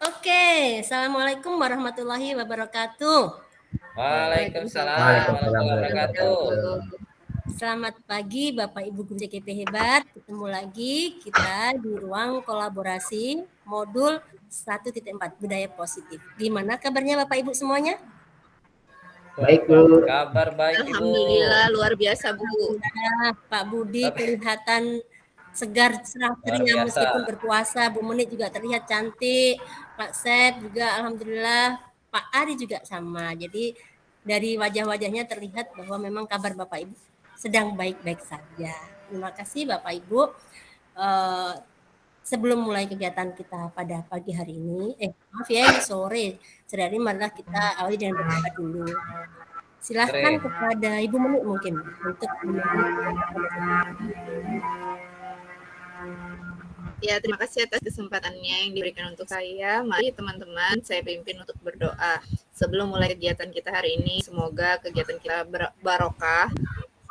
Oke, Assalamualaikum warahmatullahi wabarakatuh. Waalaikumsalam Waalaikumsalam warahmatullahi warahmatullahi wabarakatuh. wabarakatuh. Selamat pagi Bapak Ibu Guru JKP hebat. Ketemu lagi kita di ruang kolaborasi modul 1.4 budaya positif. Gimana kabarnya Bapak Ibu semuanya? Baik, Bu. Kabar baik Ibu. Alhamdulillah luar biasa Bu. Alhamdulillah, Pak Budi kelihatan segar cerah Luar ceria biasa. meskipun berpuasa. Bu Menit juga terlihat cantik. Pak Sep juga alhamdulillah. Pak Ari juga sama. Jadi dari wajah-wajahnya terlihat bahwa memang kabar Bapak Ibu sedang baik-baik saja. Terima kasih Bapak Ibu. Sebelum mulai kegiatan kita pada pagi hari ini, maaf ya ini sore. Sehari malah kita awali dengan berdoa dulu. Silahkan kepada Ibu Menit mungkin untuk Ya, terima kasih atas kesempatannya yang diberikan untuk saya. Mari teman-teman, saya pimpin untuk berdoa. Sebelum mulai kegiatan kita hari ini, semoga kegiatan kita barokah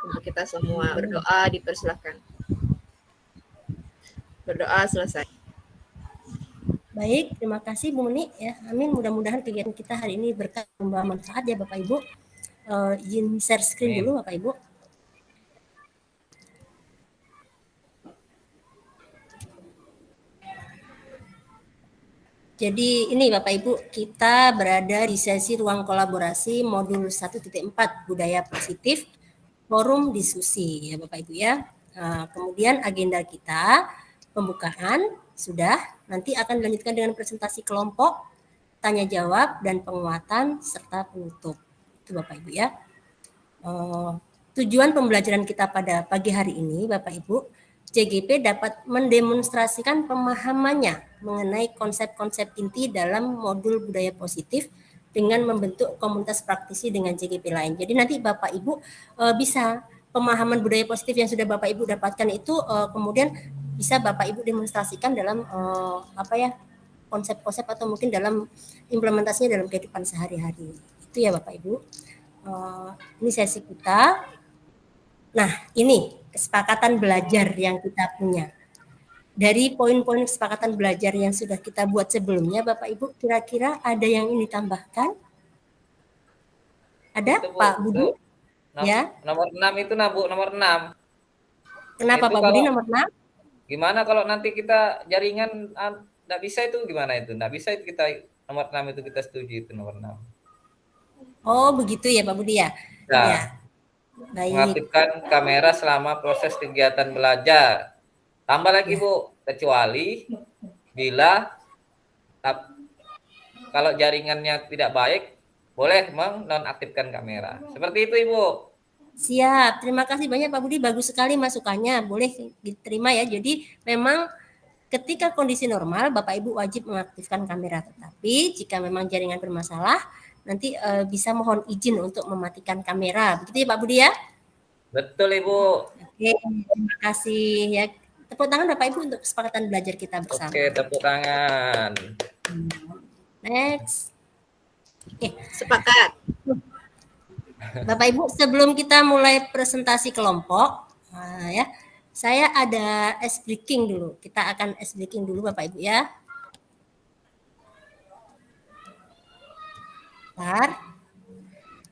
untuk kita semua. Berdoa dipersilahkan. Berdoa selesai. Baik, terima kasih Bu Meni ya. Amin. Mudah-mudahan kegiatan kita hari ini berkah membawa manfaat ya Bapak Ibu. Izin share screen dulu Bapak Ibu. Jadi ini Bapak Ibu, kita berada di sesi ruang kolaborasi modul 1.4 budaya positif forum diskusi ya Bapak Ibu ya. Kemudian agenda kita pembukaan sudah, nanti akan dilanjutkan dengan presentasi kelompok, tanya jawab dan penguatan serta penutup. Itu Bapak Ibu ya. Tujuan pembelajaran kita pada pagi hari ini Bapak Ibu, JGP dapat mendemonstrasikan pemahamannya mengenai konsep-konsep inti dalam modul budaya positif dengan membentuk komunitas praktisi dengan JGP lain. Jadi nanti Bapak Ibu bisa pemahaman budaya positif yang sudah Bapak Ibu dapatkan itu kemudian bisa Bapak Ibu demonstrasikan dalam konsep-konsep atau mungkin dalam implementasinya dalam kehidupan sehari-hari. Itu ya Bapak Ibu. Ini sesi kita. Nah, ini kesepakatan belajar yang kita punya. Dari poin-poin kesepakatan belajar yang sudah kita buat sebelumnya, Bapak Ibu, kira-kira ada yang ingin ditambahkan? Ada, itu, Pak Budi? Ya. Nomor 6 itu, Bu, nomor 6. Kenapa itu Pak Budi nomor 6? Gimana kalau nanti kita jaringan enggak bisa itu gimana itu? Enggak bisa itu kita nomor 6 itu kita setuju itu nomor 6. Oh, begitu ya Pak Budi ya? Nah, ya. Baik. Mengaktifkan kamera selama proses kegiatan belajar. Tambah lagi Bu, kecuali bila kalau jaringannya tidak baik, boleh menonaktifkan kamera. Seperti itu Ibu. Siap, terima kasih banyak Pak Budi, bagus sekali masukannya, boleh diterima ya. Jadi memang ketika kondisi normal, Bapak Ibu wajib mengaktifkan kamera. Tetapi jika memang jaringan bermasalah, nanti bisa mohon izin untuk mematikan kamera. Begitu ya Pak Budi ya? Betul Ibu. Oke, terima kasih ya. Tepuk tangan Bapak Ibu untuk kesepakatan belajar kita bersama. Oke, tepuk tangan. Next. Oke, sepakat. Bapak Ibu, sebelum kita mulai presentasi kelompok, ya, saya ada ice breaking dulu. Kita akan ice breaking dulu Bapak Ibu ya. Bentar.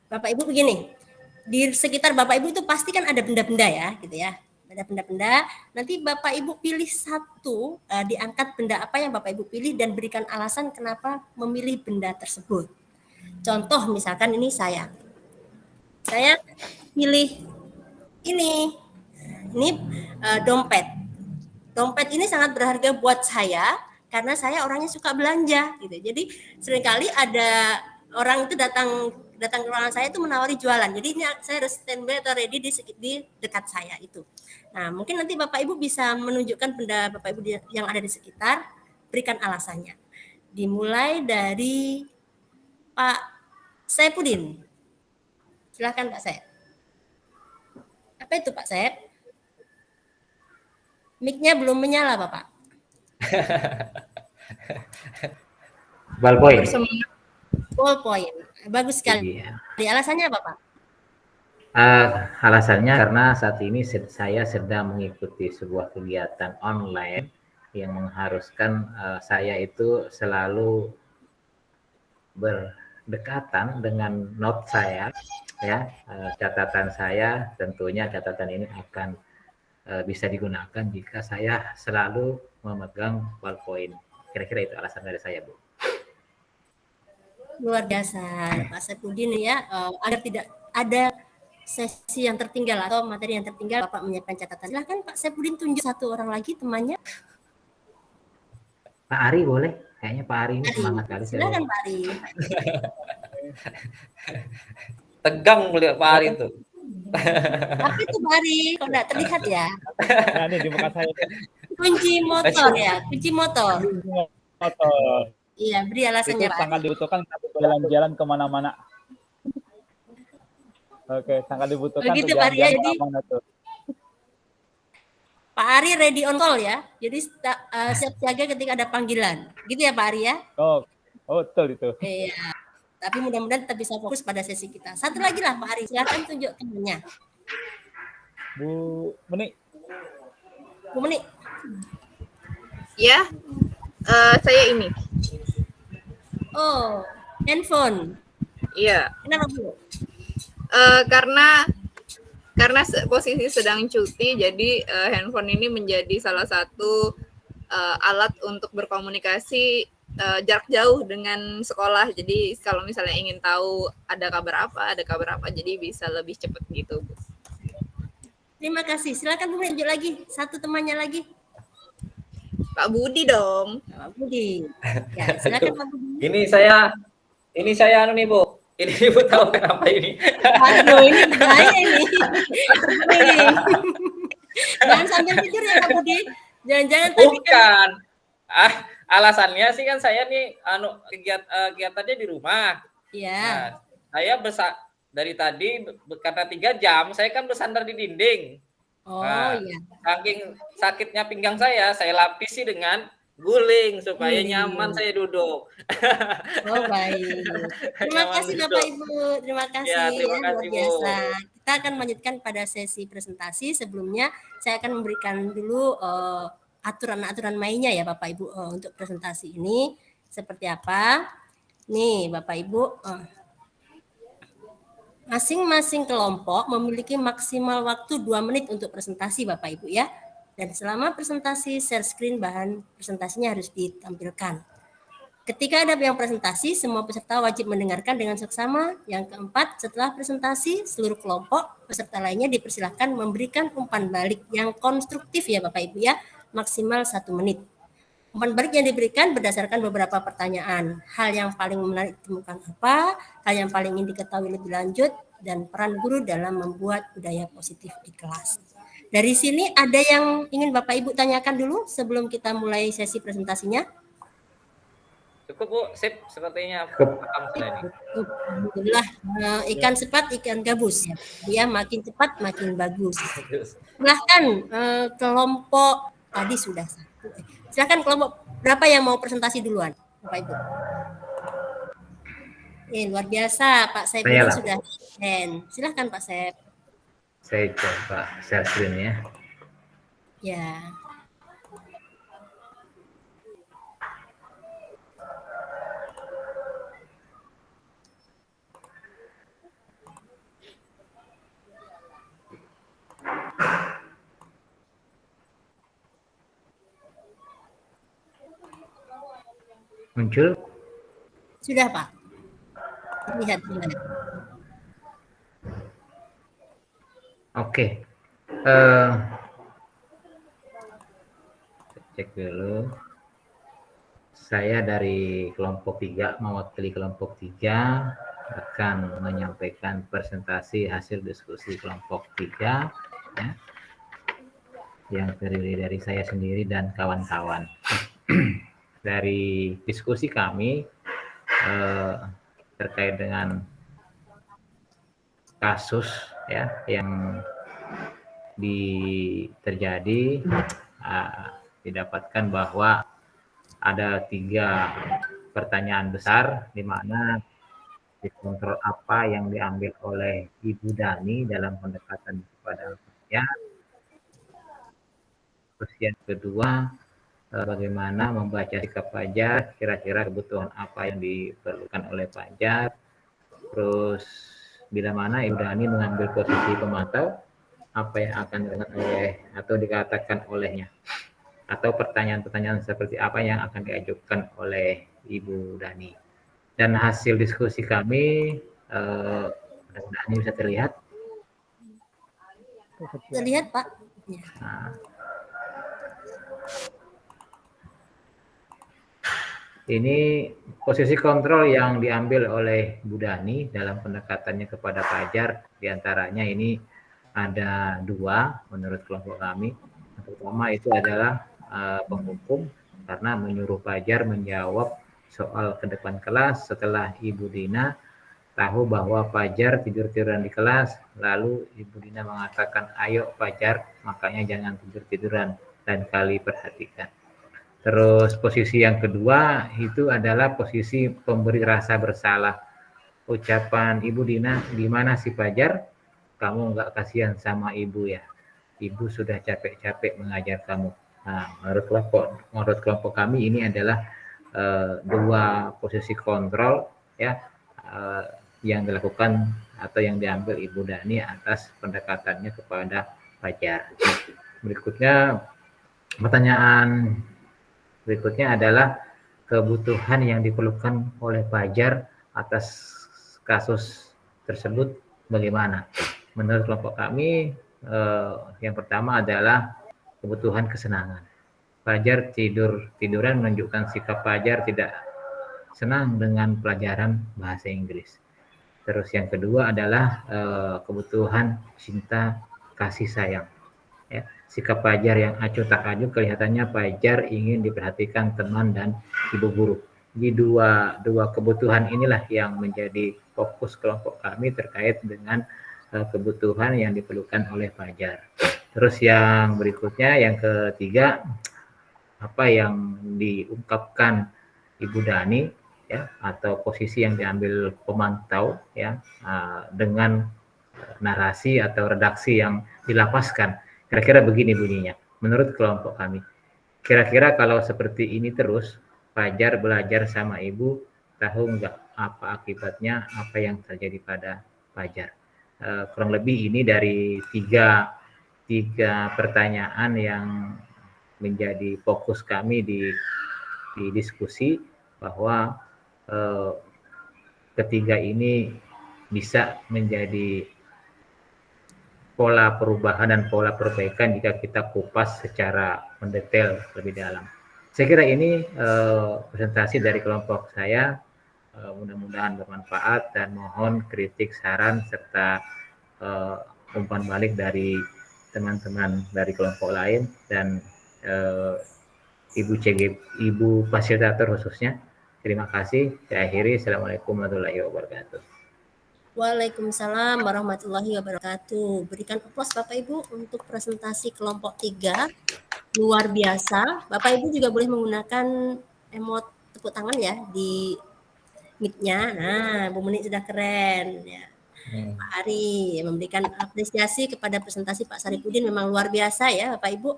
Bapak Ibu begini, di sekitar Bapak Ibu itu pasti kan ada benda-benda ya, gitu ya. Ada benda-benda, nanti Bapak Ibu pilih satu, diangkat benda apa yang Bapak Ibu pilih dan berikan alasan kenapa memilih benda tersebut. Contoh misalkan ini saya pilih ini dompet. Dompet ini sangat berharga buat saya karena saya orangnya suka belanja gitu. Jadi seringkali ada orang itu datang ke ruangan saya itu menawari jualan. Jadi ini saya harus standby atau ready di dekat saya itu. Nah, mungkin nanti Bapak Ibu bisa menunjukkan benda Bapak Ibu yang ada di sekitar, berikan alasannya. Dimulai dari Pak Saipudin. Silakan Pak Saip. Apa itu Pak Saip? Mic-nya belum menyala Bapak. Ballpoint. Ballpoint. Bagus sekali. Iya. Alasannya apa Pak? Alasannya karena saat ini saya sedang mengikuti sebuah kegiatan online yang mengharuskan saya itu selalu berdekatan dengan note saya, ya, catatan saya. Tentunya catatan ini akan bisa digunakan jika saya selalu memegang ballpoint. Kira-kira itu alasan dari saya, Bu. Luar biasa Pak Saipudin ya, agar tidak ada sesi yang tertinggal atau materi yang tertinggal, Bapak menyiapkan catatan. Silahkan Pak Saipudin tunjuk satu orang lagi temannya. Pak Ari boleh? Kayaknya Pak Ari ini Ari, semangat kali. silakan Pak Ari. Tegang melihat Pak Ari itu. Apa itu Pak Ari? Kok tidak terlihat ya? Nah, ini di muka saya Kunci motor ya, kunci motor. motor. Iya, beri Itu alasannya Pak. sangat dibutuhkan untuk jalan-jalan kemana-mana. Oke, sangat dibutuhkan Begitu, untuk Pak Arya, jalan-jalan jadi- kemana-mana tuh. Pak Ari ready on call ya. Jadi siap siaga ketika ada panggilan. Gitu ya Pak Ari ya? Oh, betul itu. Iya. Tapi mudah-mudahan tetap bisa fokus pada sesi kita. Satu lagi lah Pak Ari, silakan tunjuk temannya. Bu Meni, Bu Meni. Ya, saya ini. Oh, handphone. Iya, Kenapa Bu? karena posisi sedang cuti, jadi handphone ini menjadi salah satu alat untuk berkomunikasi jarak jauh dengan sekolah. Jadi kalau misalnya ingin tahu ada kabar apa, jadi bisa lebih cepat gitu, Bu. Terima kasih. Silakan Bu Meni tunjuk lagi. Satu temannya lagi. Pak Budi dong. Pak Budi. Ya, silakan Pak Budi. Ini saya anu nih, Bu. Ini Ibu tahu kenapa ini? Aduh, ini bahaya ini. Ini. Jangan sambil tidur ya Pak Budi. Jangan-jangan tadi kan Bukan. Alasannya sih kan saya nih kegiatannya di rumah. Iya. Nah, saya dari tadi karena 3 jam saya kan bersandar di dinding. Oh Nah, iya. saking sakitnya pinggang saya lapisi dengan guling supaya Guling. nyaman saya duduk. Oh baik. Terima Nyaman kasih duduk. Bapak Ibu. Terima kasih Ya, terima luar kasih, Bu. biasa. Kita akan melanjutkan pada sesi presentasi. Sebelumnya saya akan memberikan dulu aturan-aturan mainnya ya Bapak Ibu untuk presentasi ini seperti apa. Nih Bapak Ibu, masing-masing kelompok memiliki maksimal waktu 2 menit untuk presentasi Bapak Ibu ya. Dan selama presentasi share screen bahan presentasinya harus ditampilkan. Ketika ada yang presentasi, semua peserta wajib mendengarkan dengan seksama. Yang keempat, setelah presentasi, seluruh kelompok peserta lainnya dipersilahkan memberikan umpan balik yang konstruktif ya Bapak Ibu ya, maksimal 1 menit. Umpan balik yang diberikan berdasarkan beberapa pertanyaan. Hal yang paling menarik ditemukan apa, hal yang paling ingin diketahui lebih lanjut, dan peran guru dalam membuat budaya positif di kelas. Dari sini ada yang ingin Bapak Ibu tanyakan dulu sebelum kita mulai sesi presentasinya? Cukup, Bu. Sip, sepertinya Cukup. paham sudah ini. Alhamdulillah, ikan cepat, ikan gabus ya. Dia makin cepat, makin bagus. Silahkan kelompok tadi sudah satu. Silahkan kelompok berapa yang mau presentasi duluan, Bapak Ibu? Luar biasa, Pak Saip Saya lah. sudah hand. Silahkan Pak Saip. Saya coba share screen ya. Ya. Muncul? Sudah Pak. Lihat gimana. Oke. Cek dulu. Saya dari kelompok 3, mewakili kelompok 3 akan menyampaikan presentasi hasil diskusi kelompok 3 ya, yang terdiri dari saya sendiri dan kawan-kawan. Dari diskusi kami terkait dengan kasus ya yang terjadi, didapatkan bahwa ada 3 pertanyaan besar di mana dikontrol apa yang diambil oleh Ibu Dani dalam pendekatan kepada saya. Terus yang kedua, bagaimana membaca sikap Fajar, kira-kira kebutuhan apa yang diperlukan oleh Fajar. Terus bila mana Ibu Dani mengambil posisi pemantau, apa yang akan dilakukan oleh atau dikatakan olehnya, atau pertanyaan-pertanyaan seperti apa yang akan diajukan oleh Ibu Dani. Dan hasil diskusi kami mudah-mudahan ini bisa terlihat. Terlihat Pak. Ya. Nah, ini posisi kontrol yang diambil oleh Bu Dani dalam pendekatannya kepada Fajar, diantaranya ini ada 2 menurut kelompok kami. Yang pertama itu adalah penghukum, karena menyuruh Fajar menjawab soal ke depan kelas setelah Ibu Dina tahu bahwa Fajar tidur-tiduran di kelas, lalu Ibu Dina mengatakan, ayo Fajar, makanya jangan tidur-tiduran, dan kali perhatikan. Terus posisi yang kedua itu adalah posisi pemberi rasa bersalah. Ucapan Ibu Dina, di mana si Fajar? Kamu nggak kasihan sama ibu ya? Ibu sudah capek-capek mengajar kamu. Nah, menurut kelompok kami ini adalah 2 posisi kontrol ya yang dilakukan atau yang diambil Ibu Dani atas pendekatannya kepada Fajar. Pertanyaan berikutnya adalah kebutuhan yang diperlukan oleh Fajar atas kasus tersebut bagaimana? Menurut kelompok kami, yang pertama adalah kebutuhan kesenangan. Fajar tiduran menunjukkan sikap Fajar tidak senang dengan pelajaran bahasa Inggris. Terus yang kedua adalah kebutuhan cinta kasih sayang. Ya, sikap Fajar yang acuh tak acuh, kelihatannya Fajar ingin diperhatikan teman dan ibu guru. Di dua kebutuhan inilah yang menjadi fokus kelompok kami terkait dengan kebutuhan yang diperlukan oleh Fajar. Terus yang berikutnya, yang ketiga, apa yang diungkapkan Ibu Dani ya, atau posisi yang diambil pemantau ya, dengan narasi atau redaksi yang dilapaskan. Kira-kira begini bunyinya, menurut kelompok kami. Kira-kira kalau seperti ini terus, Fajar belajar sama ibu, tahu nggak apa akibatnya, apa yang terjadi pada Fajar. Kurang lebih ini dari tiga pertanyaan yang menjadi fokus kami di diskusi, bahwa ketiga ini bisa menjadi pola perubahan dan pola perbaikan jika kita kupas secara mendetail lebih dalam. Saya kira ini presentasi dari kelompok saya, mudah-mudahan bermanfaat, dan mohon kritik, saran, serta umpan balik dari teman-teman dari kelompok lain dan Ibu fasilitator khususnya. Terima kasih. Saya akhiri. Assalamualaikum warahmatullahi wabarakatuh. Waalaikumsalam warahmatullahi wabarakatuh. Berikan aplaus Bapak Ibu untuk presentasi kelompok 3. Luar biasa. Bapak Ibu juga boleh menggunakan emot tepuk tangan ya di mic-nya. Nah, Bu Muni sudah keren ya. Pak Ari memberikan apresiasi kepada presentasi Pak Saripudin, memang luar biasa ya Bapak Ibu.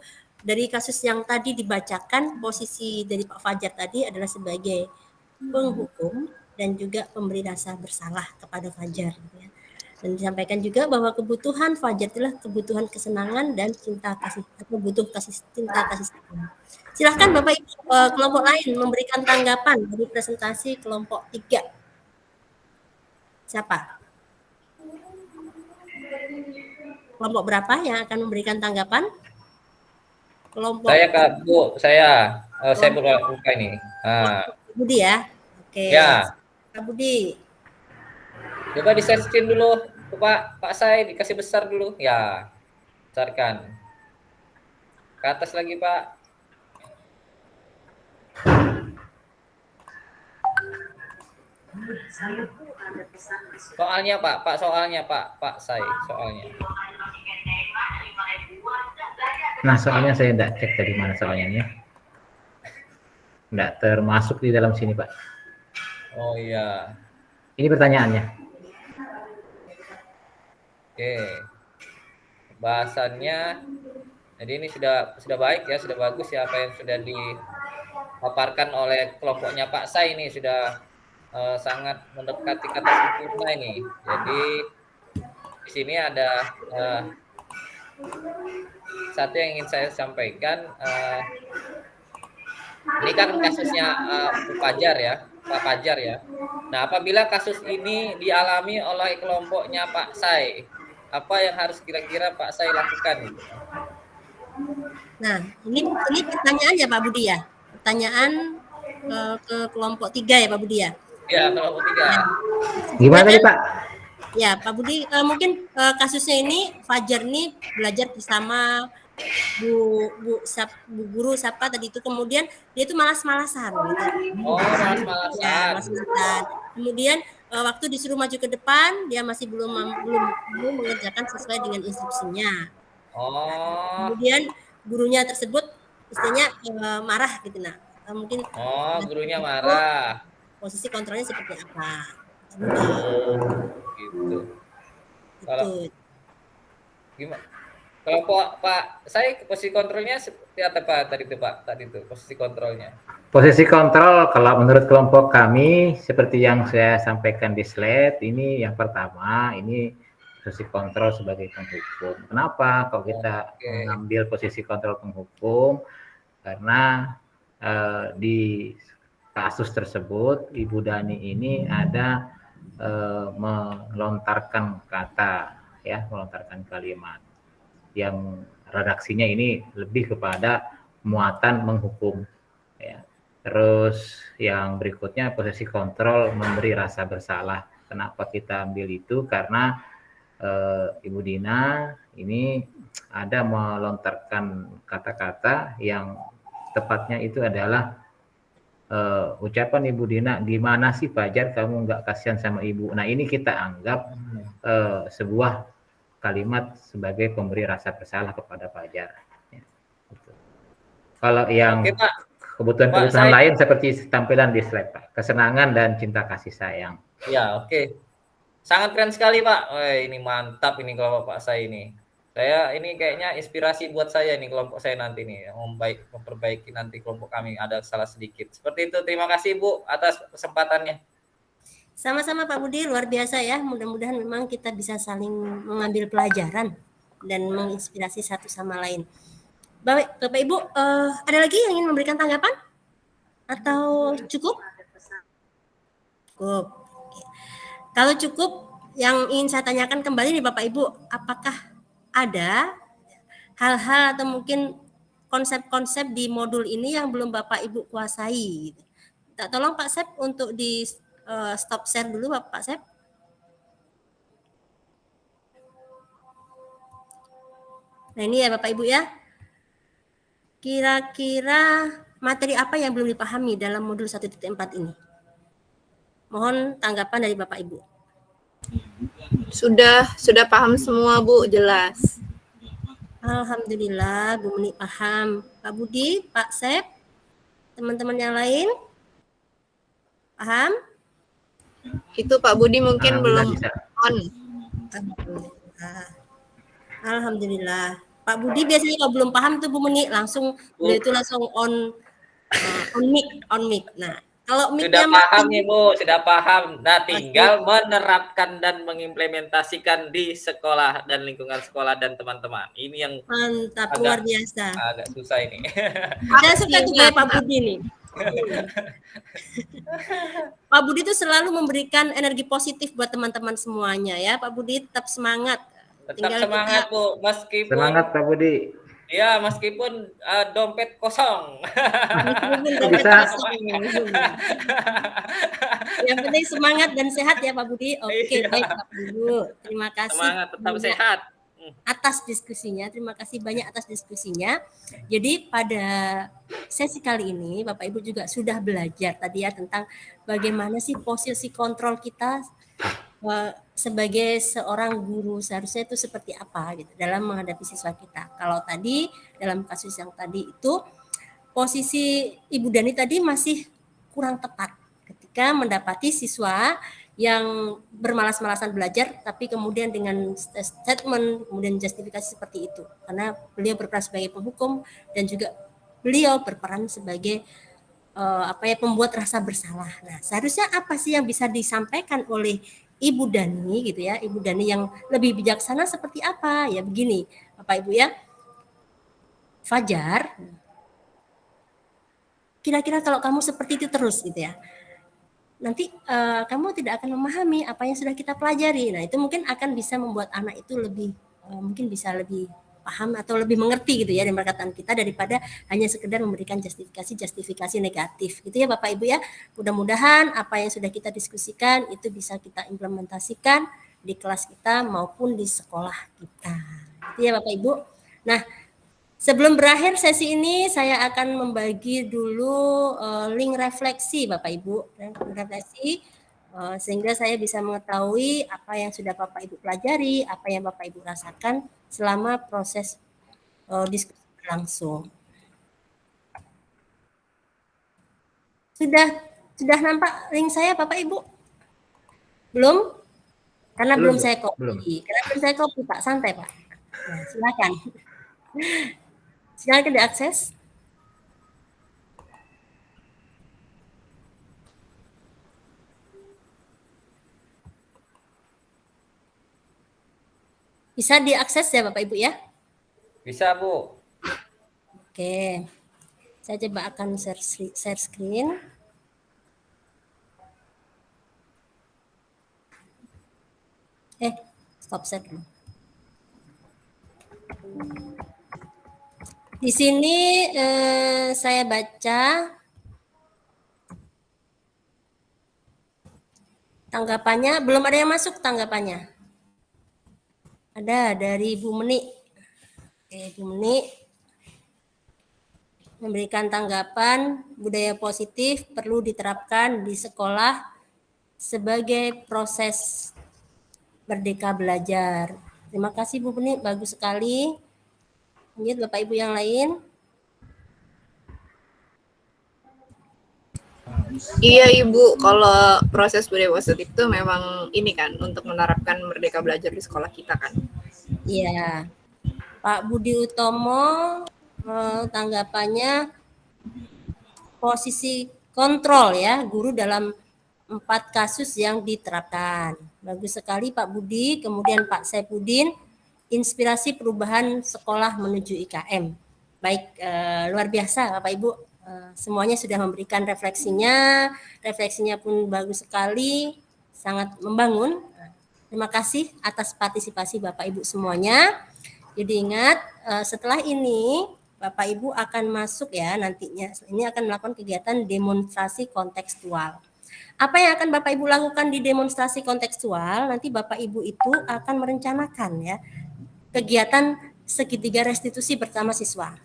Dari kasus yang tadi dibacakan, posisi dari Pak Fajar tadi adalah sebagai penghukum dan juga pemberi rasa bersalah kepada Fajar. Ya. Dan disampaikan juga bahwa kebutuhan Fajar itulah kebutuhan kesenangan dan cinta kasih, atau butuh cinta kasih sayang. Silahkan Bapak Ibu kelompok lain memberikan tanggapan dari presentasi kelompok 3. Siapa? Kelompok berapa yang akan memberikan tanggapan? Kelompok Saya Kak, Bu, saya buka ini. Budi ya. Oke. Ya. Kak Budi. Coba di-share screen dulu, Pak Sai, dikasih besar dulu. Ya. Besarkan. Ke atas lagi, Pak. Soalnya, Pak soalnya, Pak Sai, soalnya. Nah, soalnya saya tidak cek dari mana soalnya. Tidak termasuk di dalam sini, Pak. Oh iya. Ini pertanyaannya. Oke. Bahasannya Jadi ini sudah baik ya, sudah bagus ya apa yang sudah dipaparkan oleh kelompoknya Pak Sai ini sudah sangat mendekati kata sempurna ini. Jadi di sini ada satu yang ingin saya sampaikan. Ini kan kasusnya Pak Fajar ya. Nah, apabila kasus ini dialami oleh kelompoknya Pak Sai, apa yang harus kira-kira Pak Sai lakukan? Nah, ini pertanyaan ya Pak Budi ya. Pertanyaan ke kelompok 3 ya Pak Budi ya. Ya, kelompok 3. Gimana tadi Pak? Ya Pak Budi, mungkin kasusnya ini Fajar ini belajar bersama Bu guru siapa tadi itu, kemudian dia itu malas-malasan gitu. Oh, malas-malasan. Ya, malas-malasan. Kemudian waktu disuruh maju ke depan, dia masih belum mengerjakan sesuai dengan instruksinya. Oh. Kemudian gurunya tersebut istilahnya marah gitu. Nah, mungkin gurunya marah. Posisi kontrolnya seperti apa? Gitu. Kalau gimana? Kalau Pak, saya posisi kontrolnya seperti apa Pak tadi itu posisi kontrolnya? Posisi kontrol kalau menurut kelompok kami seperti yang saya sampaikan di slide ini, yang pertama ini posisi kontrol sebagai penghukum. Kenapa kalau kita mengambil posisi kontrol penghukum? Karena di kasus tersebut Ibu Dani ini ada melontarkan kata ya, melontarkan kalimat yang redaksinya ini lebih kepada muatan menghukum ya. Terus yang berikutnya posisi kontrol memberi rasa bersalah. Kenapa kita ambil itu? Karena Ibu Dina ini ada melontarkan kata-kata yang tepatnya itu adalah ucapan Ibu Dina, gimana sih Fajar kamu nggak kasihan sama ibu. Nah ini kita anggap sebuah kalimat sebagai pemberi rasa bersalah kepada Fajar. Ya, gitu. Kalau yang kebutuhan lain seperti tampilan di slide Pak, kesenangan dan cinta kasih sayang. Ya oke. Sangat keren sekali Pak. Ini mantap ini kelompok Pak saya ini. Saya ini kayaknya inspirasi buat saya nih kelompok saya nanti nih, memperbaiki nanti kelompok kami ada salah sedikit. Seperti itu. Terima kasih Bu atas kesempatannya. Sama-sama Pak Budi, luar biasa ya. Mudah-mudahan memang kita bisa saling mengambil pelajaran dan menginspirasi satu sama lain. Bapak Ibu, ada lagi yang ingin memberikan tanggapan? Atau cukup? Cukup. Kalau cukup, yang ingin saya tanyakan kembali nih Bapak Ibu, apakah ada hal-hal atau mungkin konsep-konsep di modul ini yang belum Bapak Ibu kuasai? Tolong Pak Sep untuk di stop share dulu Pak Sep. Nah ini ya Bapak Ibu ya. Kira-kira materi apa yang belum dipahami dalam modul 1.4 ini? Mohon tanggapan dari Bapak Ibu. Sudah paham semua Bu, jelas. Alhamdulillah Bu Meni paham. Pak Budi, Pak Sep, teman-teman yang lain paham? Itu Pak Budi mungkin belum on. Alhamdulillah. Pak Budi biasanya kalau belum paham tuh Bu Meni langsung itu langsung on mic. Nah, kalau sudah paham nih Bu, sudah paham. Nah, tinggal menerapkan dan mengimplementasikan di sekolah dan lingkungan sekolah dan teman-teman. Ini yang mantap, luar biasa. Agak susah ini. Saya suka tuh kayak Pak Budi nih. Pak Budi itu selalu memberikan energi positif buat teman-teman semuanya ya. Pak Budi tetap semangat. Tetap semangat Bu, meskipun semangat Pak Budi. Ya, meskipun dompet kosong. Yang penting semangat dan sehat ya Pak Budi. Oke, baik Pak Budi. Terima kasih. Semangat, tetap sehat. Atas diskusinya, terima kasih banyak atas diskusinya. Jadi pada sesi kali ini Bapak Ibu juga sudah belajar tadi ya tentang bagaimana sih posisi kontrol kita sebagai seorang guru seharusnya itu seperti apa gitu dalam menghadapi siswa kita. Kalau tadi dalam kasus yang tadi itu posisi Ibu Dani tadi masih kurang tepat ketika mendapati siswa yang bermalas-malasan belajar, tapi kemudian dengan statement, kemudian justifikasi seperti itu. Karena beliau berperan sebagai penghukum dan juga beliau berperan sebagai pembuat rasa bersalah. Nah, seharusnya apa sih yang bisa disampaikan oleh Ibu Dani gitu ya, Ibu Dani yang lebih bijaksana seperti apa? Ya begini, Bapak Ibu ya. Fajar, kira-kira kalau kamu seperti itu terus gitu ya, nanti kamu tidak akan memahami apa yang sudah kita pelajari. Nah, itu mungkin akan bisa membuat anak itu lebih mungkin bisa lebih paham atau lebih mengerti gitu ya dari perkataan kita daripada hanya sekedar memberikan justifikasi negatif gitu ya Bapak Ibu ya. Mudah-mudahan apa yang sudah kita diskusikan itu bisa kita implementasikan di kelas kita maupun di sekolah kita. Gitu ya Bapak Ibu. Nah, sebelum berakhir sesi ini, saya akan membagi dulu link refleksi Bapak Ibu, refleksi sehingga saya bisa mengetahui apa yang sudah Bapak Ibu pelajari, apa yang Bapak Ibu rasakan selama proses diskusi berlangsung. Sudah nampak link saya Bapak Ibu? Belum? Karena belum saya copy. Belum. Karena belum saya copy Pak, santai Pak. Nah, silakan. Silakan diakses. Bisa diakses ya Bapak Ibu ya? Bisa, Bu. Oke. Saya coba akan share screen. Stop share dulu. Di sini saya baca tanggapannya, belum ada yang masuk tanggapannya. Ada dari Bu Meni. Oke, Bu Meni memberikan tanggapan budaya positif perlu diterapkan di sekolah sebagai proses merdeka belajar. Terima kasih Bu Meni, bagus sekali. Lanjut Bapak Ibu yang lain. Iya Ibu, kalau proses budaya positif itu memang ini kan untuk menerapkan merdeka belajar di sekolah kita kan. Iya. Pak Budi Utomo tanggapannya posisi kontrol ya guru dalam 4 kasus yang diterapkan. Bagus sekali Pak Budi. Kemudian Pak Saipudin, inspirasi perubahan sekolah menuju IKM. Baik, luar biasa Bapak Ibu. Semuanya sudah memberikan refleksinya pun bagus sekali, sangat membangun. Terima kasih atas partisipasi Bapak Ibu semuanya. Jadi ingat, setelah ini Bapak Ibu akan masuk ya nantinya. Ini akan melakukan kegiatan demonstrasi kontekstual. Apa yang akan Bapak Ibu lakukan di demonstrasi kontekstual? Nanti Bapak Ibu itu akan merencanakan ya kegiatan segitiga restitusi bersama siswa.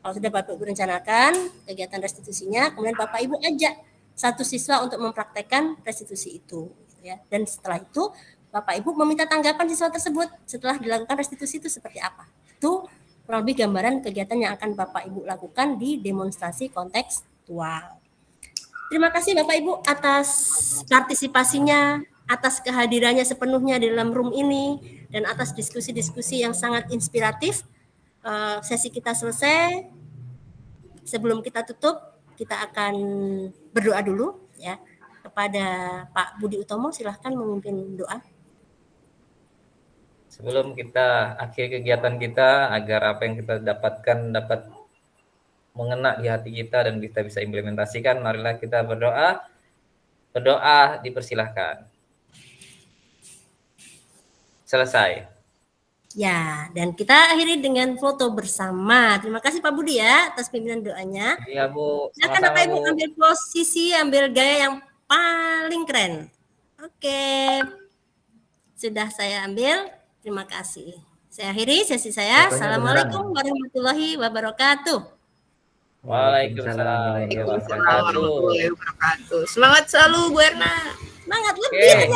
Kalau sudah Bapak Ibu rencanakan kegiatan restitusinya, kemudian Bapak Ibu ajak satu siswa untuk mempraktekkan restitusi itu ya. Dan setelah itu Bapak Ibu meminta tanggapan siswa tersebut setelah dilakukan restitusi itu seperti apa. Itu kurang lebih gambaran kegiatan yang akan Bapak Ibu lakukan di demonstrasi kontekstual. Terima kasih Bapak Ibu atas partisipasinya, atas kehadirannya sepenuhnya di dalam room ini, dan atas diskusi-diskusi yang sangat inspiratif. Sesi kita selesai. Sebelum kita tutup, kita akan berdoa dulu ya kepada Pak Budi Utomo. Silahkan memimpin doa. Sebelum kita akhir kegiatan kita, agar apa yang kita dapatkan dapat mengena di hati kita dan kita bisa implementasikan, marilah kita berdoa. Berdoa dipersilahkan. Selesai. Ya, dan kita akhiri dengan foto bersama. Terima kasih Pak Budi ya atas pimpinan doanya. Iya Bu. Silakan Bapak Ibu ambil posisi, ambil gaya yang paling keren. Oke. Sudah saya ambil. Terima kasih. Saya akhiri sesi saya. Assalamualaikum warahmatullahi wabarakatuh. Waalaikumsalam warahmatullahi wabarakatuh. Semangat selalu Bu Erna. Semangat lebih.